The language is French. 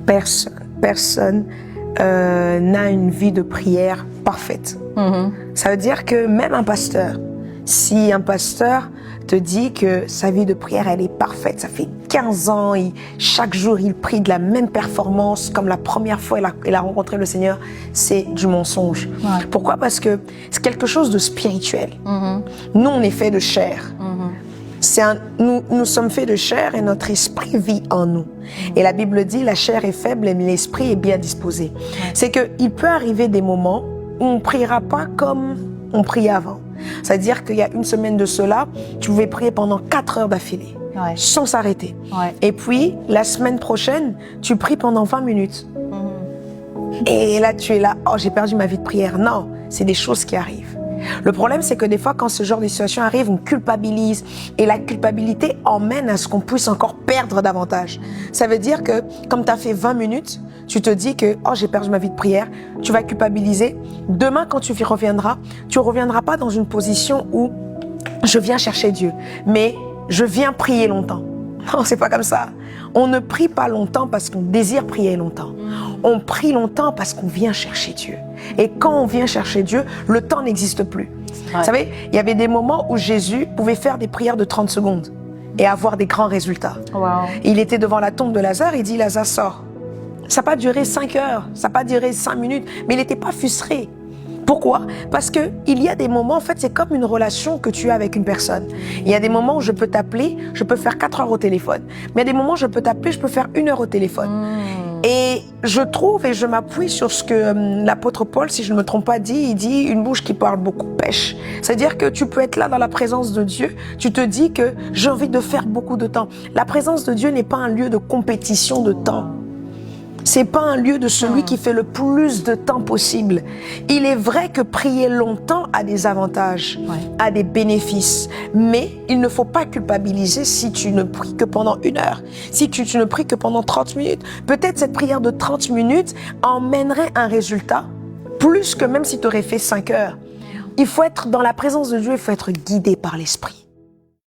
personne n'a une vie de prière parfaite. Ça veut dire que même un pasteur, si un pasteur te dit que sa vie de prière, elle est parfaite, ça fait 15 ans, chaque jour il prie de la même performance comme la première fois il a rencontré le Seigneur, c'est du mensonge. Ouais. Pourquoi? Parce que c'est quelque chose de spirituel. Nous, on est fait de chair. Nous sommes faits de chair et notre esprit vit en nous. Et la Bible dit, la chair est faible et l'esprit est bien disposé. C'est qu'il peut arriver des moments où on ne priera pas comme on priait avant. C'est-à-dire qu'il y a une semaine de cela, tu pouvais prier pendant 4 heures d'affilée, sans s'arrêter. Et puis, la semaine prochaine, tu pries pendant 20 minutes. Et là, tu es là, oh, j'ai perdu ma vie de prière. Non, c'est des choses qui arrivent. Le problème, c'est que des fois, quand ce genre de situation arrive, on culpabilise. Et la culpabilité emmène à ce qu'on puisse encore perdre davantage. Ça veut dire que, comme tu as fait 20 minutes, tu te dis que, oh, j'ai perdu ma vie de prière, tu vas culpabiliser. Demain, quand tu reviendras, tu ne reviendras pas dans une position où je viens chercher Dieu, mais je viens prier longtemps. Non, c'est pas comme ça. On ne prie pas longtemps parce qu'on désire prier longtemps. On prie longtemps parce qu'on vient chercher Dieu. Et quand on vient chercher Dieu, le temps n'existe plus. Vous savez, il y avait des moments où Jésus pouvait faire des prières de 30 secondes et avoir des grands résultats. Il était devant la tombe de Lazare, il dit, Lazare, sort. Ça n'a pas duré 5 heures, ça n'a pas duré 5 minutes, mais il n'était pas frustré. Pourquoi? Parce qu'il y a des moments, en fait, c'est comme une relation que tu as avec une personne. Il y a des moments où je peux t'appeler, je peux faire 4 heures au téléphone. Mais il y a des moments où je peux t'appeler, je peux faire 1 heure au téléphone. Et je trouve, et je m'appuie sur ce que l'apôtre Paul, si je ne me trompe pas, dit, il dit, une bouche qui parle beaucoup pêche. C'est-à-dire que tu peux être là dans la présence de Dieu, tu te dis que j'ai envie de faire beaucoup de temps. La présence de Dieu n'est pas un lieu de compétition de temps. C'est pas un lieu de celui qui fait le plus de temps possible. Il est vrai que prier longtemps a des avantages, a des bénéfices, mais il ne faut pas culpabiliser si tu ne pries que pendant 1 heure, si tu ne pries que pendant 30 minutes. Peut-être cette prière de 30 minutes emmènerait un résultat, plus que même si tu aurais fait 5 heures. Il faut être dans la présence de Dieu, il faut être guidé par l'Esprit.